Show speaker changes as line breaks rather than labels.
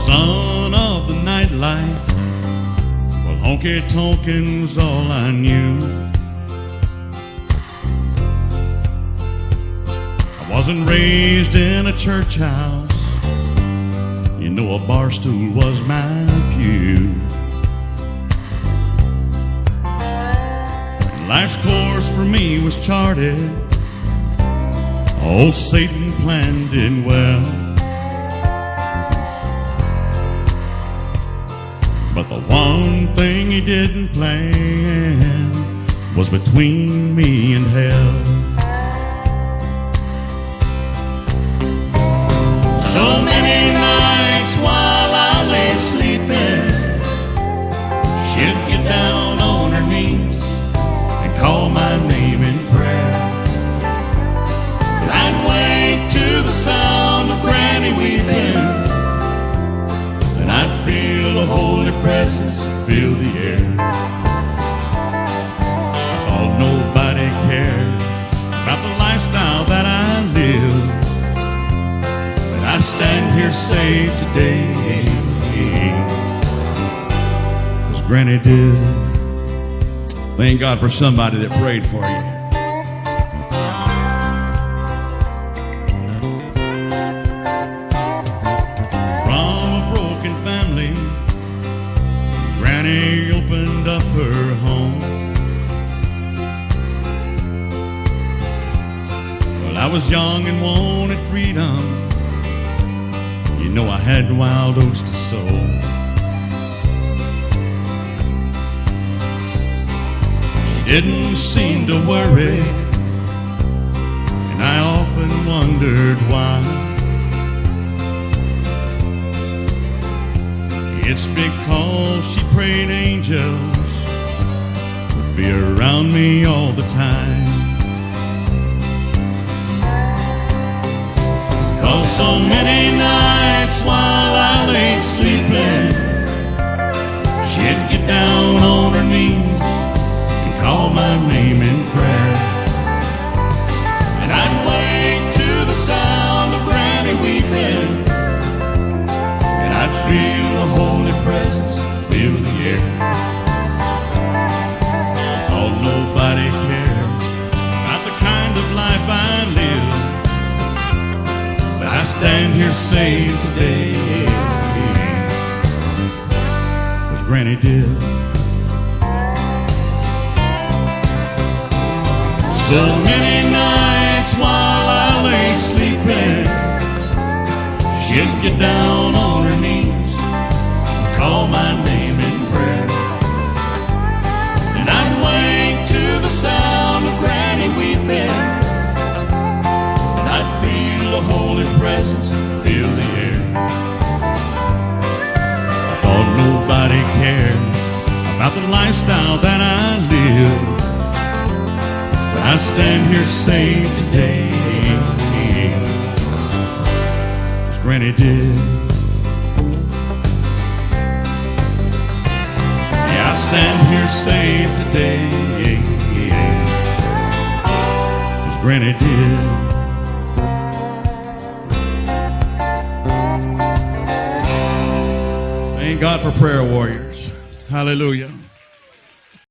son of the nightlife. Well, honky-tonkin' was all I knew. I wasn't raised in a church house. You know, a bar stool was my pew. Life's course for me was charted. Old Satan planned it well. But the one thing he didn't plan was between me and hell. So many nights while I lay sleeping, she'd get down on her knees and call my name in prayer. And I'd wake to the sound of Granny weeping, and I'd feel the holy presence fill the air. I thought nobody cared about the lifestyle that I live, but I stand here saved today, 'cause Granny did. Thank God for somebody that prayed for you. From a broken family, Granny opened up her home. Well, I was young and wanted freedom. You know, I had wild oats to sow. Didn't seem to worry, and I often wondered why. It's because she prayed angels would be around me all the time. 'Cause so many nights while I lay sleeping, she'd get down on her knees, call my name in prayer. And I'd wake to the sound of Granny weeping, and I'd feel the holy presence fill the air. Oh, nobody cared about the kind of life I live, but I stand here saved today, 'cause Granny did. So many nights while I lay sleeping, she'd get down on her knees and call my name in prayer. And I'd wake to the sound of Granny weeping, and I'd feel the holy presence fill the air. I thought nobody cared about the lifestyle that I live, I stand here saved today, 'cause Granny did. Yeah, I stand here saved today, 'cause Granny did. Thank God for prayer warriors. Hallelujah.